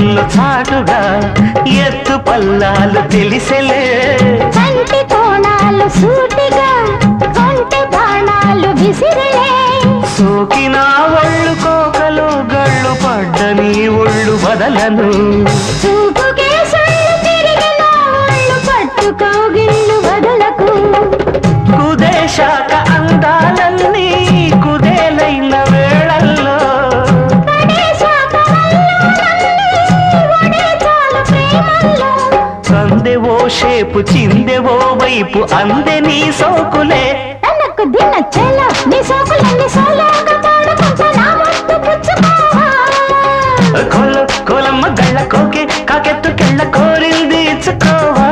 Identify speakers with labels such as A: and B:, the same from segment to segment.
A: నన్ను చాటుగా ఎత్తు పల్లాలు తెలిసెలే
B: కంటి కోణాలు సూటిగా కొంటె బాణాలు విసిరలే
A: సోకిన ఒళ్ళు కోకలు గళ్ళు పడ్డ నీ ఒళ్ళు వదలను
B: చూపుకే సొళ్ళు తిరిగిన ఒళ్ళు పట్టుకోగిళ్ళు వదలకు
A: కుదేశాక అందాలన్నీ కుదేలైన వేళల్లో సందెవో షేపు చిందెవో వైపు అందే నీ సోకులే
B: తనకు దిన చెల నీ సోకులన్నీ సోలోగా పాడుకుంటా నా ముద్దు పుచ్చుకోవా
A: కోలమ్మ గళ్ళ కోకే కాకెత్తు కెళ్ళ కోరింది ఇచ్చుకోవా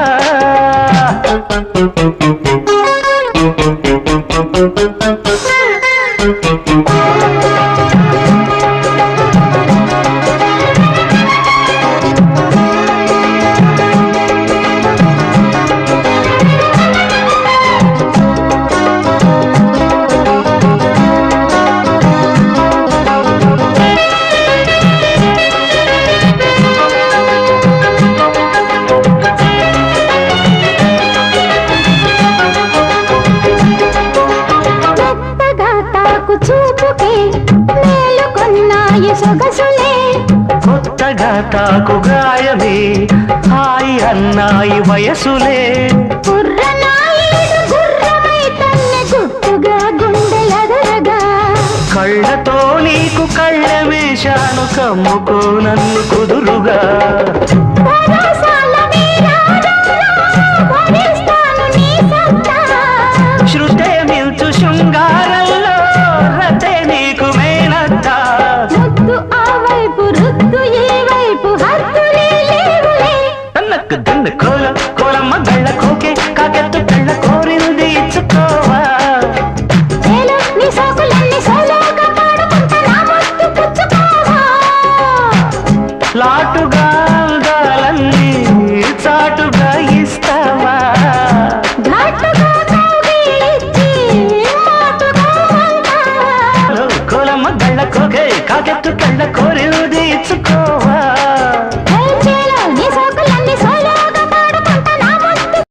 A: కొత్తగా తాకు గాయమే హాయి అన్నాయి వయసులే కళ్ళతో నీకు కళ్ళ వేశాను కమ్ముకో నన్ను కుదురుగా